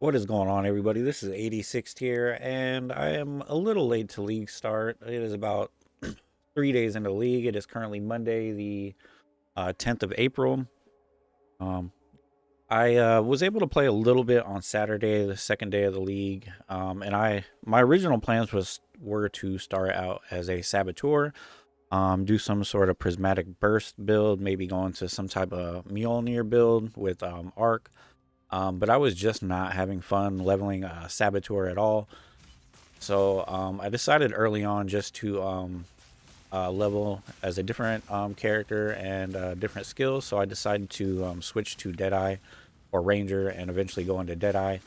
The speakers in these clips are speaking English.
What is going on, everybody? This is 86 here, and I am a little late to league start. It is about 3 days into league. It is currently Monday, the 10th of April. Um, I was able to play a little bit on Saturday, the second day of the league, and my original plans were to start out as a saboteur, do some sort of prismatic burst build, maybe go into some type of Mjolnir build with arc. But I was just not having fun leveling Saboteur at all. So I decided early on just to level as a different character and different skills. So I decided to switch to Deadeye or Ranger and eventually go into Deadeye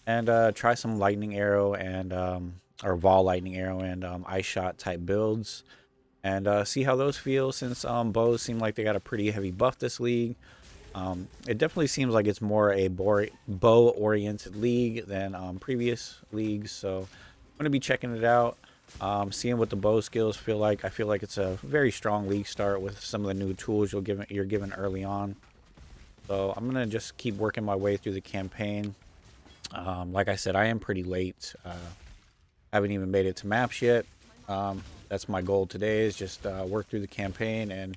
and try some Lightning Arrow and or Vol Lightning Arrow and Ice Shot type builds and see how those feel since bows seem like they got a pretty heavy buff this league. It definitely seems like it's more a bow-oriented league than previous leagues, so I'm going to be checking it out, seeing what the bow skills feel like. I feel like it's a very strong league start with some of the new tools you're given early on. So I'm going to just keep working my way through the campaign. Like I said, I am pretty late. Haven't even made it to maps yet. That's my goal today, is just work through the campaign and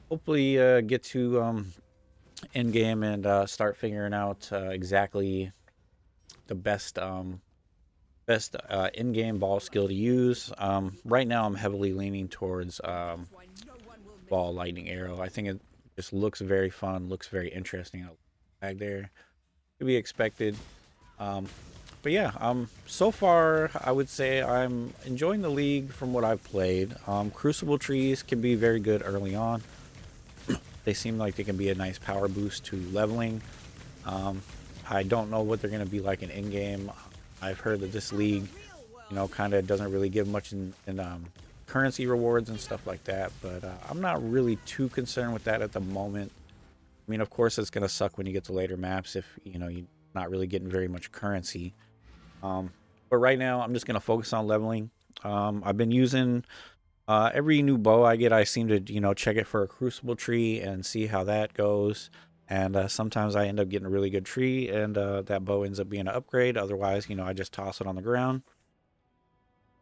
hopefully get to in game and start figuring out exactly the best in game ball skill to use. Right now, I'm heavily leaning towards ball lightning arrow. I think it just looks very fun, looks very interesting. Back there to be expected. Um, but yeah, so far I would say I'm enjoying the league from what I've played. Crucible trees can be very good early on. They seem like they can be a nice power boost to leveling. Um, I don't know what they're going to be like in in-game. I've heard that this league, kind of doesn't really give much in currency rewards and stuff like that. But I'm not really too concerned with that at the moment. I mean, of course, it's going to suck when you get to later maps if, you're not really getting very much currency. But right now, I'm just going to focus on leveling. I've been using every new bow I get, I seem to, check it for a crucible tree and see how that goes. And sometimes I end up getting a really good tree and that bow ends up being an upgrade. Otherwise, I just toss it on the ground.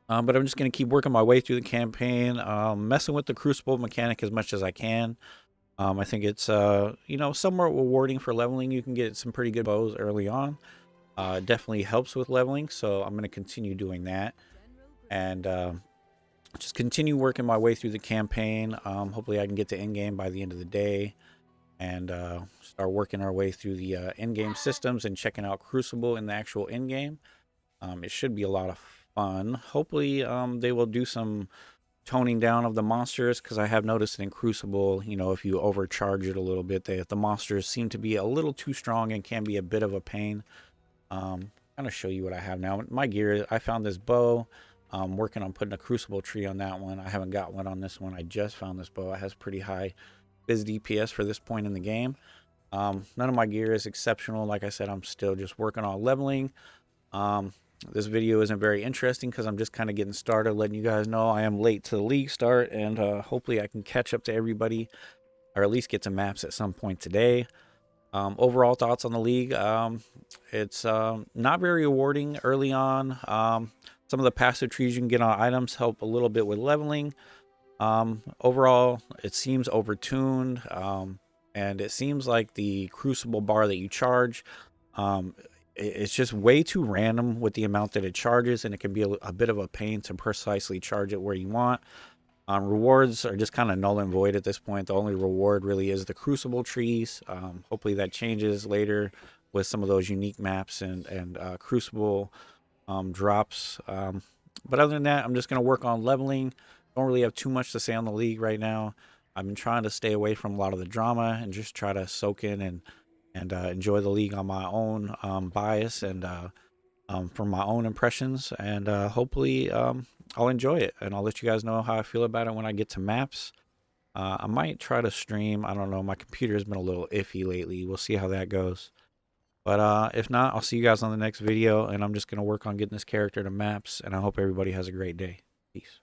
But I'm just going to keep working my way through the campaign, messing with the crucible mechanic as much as I can. I think it's, somewhat rewarding for leveling. You can get some pretty good bows early on. It definitely helps with leveling, so I'm going to continue doing that. And just continue working my way through the campaign. Hopefully I can get to in-game by the end of the day and start working our way through the in-game systems and checking out Crucible in the actual in-game. It should be a lot of fun. Hopefully they will do some toning down of the monsters, because I have noticed in Crucible, if you overcharge it a little bit, the monsters seem to be a little too strong and can be a bit of a pain. I'm going to show you what I have now. My gear, I found this bow. I'm working on putting a crucible tree on that one. I haven't got one on this one. I just found this bow. It has pretty high biz DPS for this point in the game. None of my gear is exceptional. Like I said, I'm still just working on leveling. This video isn't very interesting because I'm just kind of getting started, letting you guys know I am late to the league start, and hopefully I can catch up to everybody, or at least get to maps at some point today. Overall thoughts on the league, it's not very rewarding early on. Some of the passive trees you can get on items help a little bit with leveling. Overall, it seems overtuned, and it seems like the crucible bar that you charge, it's just way too random with the amount that it charges, and it can be a bit of a pain to precisely charge it where you want. Rewards are just kind of null and void at this point. The only reward really is the crucible trees. Hopefully that changes later with some of those unique maps and crucible drops. But other than that, I'm just going to work on leveling. Don't really have too much to say on the league right now. I've been trying to stay away from a lot of the drama and just try to soak in and enjoy the league on my own bias and from my own impressions, and hopefully I'll enjoy it, and I'll let you guys know how I feel about it when I get to maps. I might try to stream. I don't know. My computer has been a little iffy lately. We'll see how that goes. But if not, I'll see you guys on the next video, and I'm just going to work on getting this character to maps, and I hope everybody has a great day. Peace.